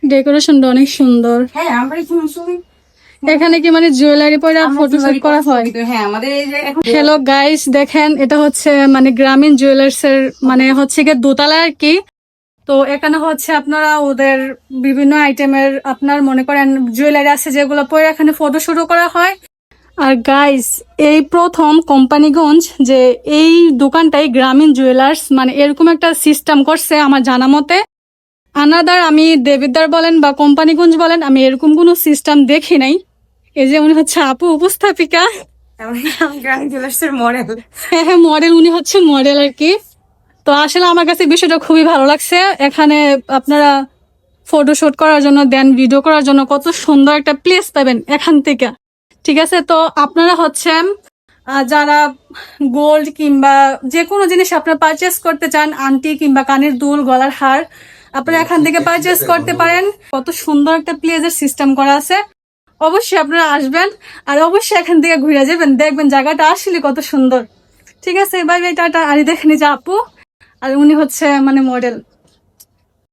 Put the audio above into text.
ডেকোরেশনটা অনেক সুন্দর। হ্যাঁ আমরা এখানে কি মানে জুয়েলারি পরে ফটোশুট করা হয়? হ্যাঁ আমাদের এই যে এখন হ্যালো গাইস, দেখেন এটা হচ্ছে মানে গ্রামীণ জুয়েলার্স এর মানে হচ্ছে গিয়ে দোতলা আর কি। তো এখানে হচ্ছে আপনারা ওদের বিভিন্ন আইটেমের আপনার মনে করেন জুয়েলারি আছে যেগুলো পরে এখানে ফটোশুটও করা হয়। আর গাইস, এই প্রথম কোম্পানিগঞ্জ যে এই দোকানটাই গ্রামীণ জুয়েলার্স মানে এরকম একটা সিস্টেম করছে আমার জানা মতে। আনাদার আমি দেবিদ্দার বলেন বা কোম্পানিগঞ্জ বলেন, আমি এরকম কোনো সিস্টেম দেখি নাই। এই যে উনি হচ্ছে আপু উপস্থাপিকা, গ্রাম জুয়েলার্সের মডেল। হ্যাঁ মডেল, উনি হচ্ছে মডেল আর কি। তো আসলে আমার কাছে বিষয়টা খুবই ভালো লাগছে। এখানে আপনারা ফটোশুট করার জন্য দেন, ভিডিও করার জন্য কত সুন্দর একটা প্লেস পাবেন এখান থেকে। ঠিক আছে, তো আপনারা হচ্ছে যারা গোল্ড কিংবা যে কোনো জিনিস আপনারা পারচেস করতে চান, আংটি কিংবা কানের দুল, গলার হার, আপনারা এখান থেকে পারচেস করতে পারেন। কত সুন্দর একটা প্লেসের সিস্টেম করা আছে। অবশ্যই আপনারা আসবেন আর অবশ্যই এখান থেকে ঘুরে যাবেন, দেখবেন জায়গাটা আসলে কত সুন্দর। ঠিক আছে, বাই বাই, টাটা। আর দেখেন যে আপু, আর উনি হচ্ছে মানে মডেল।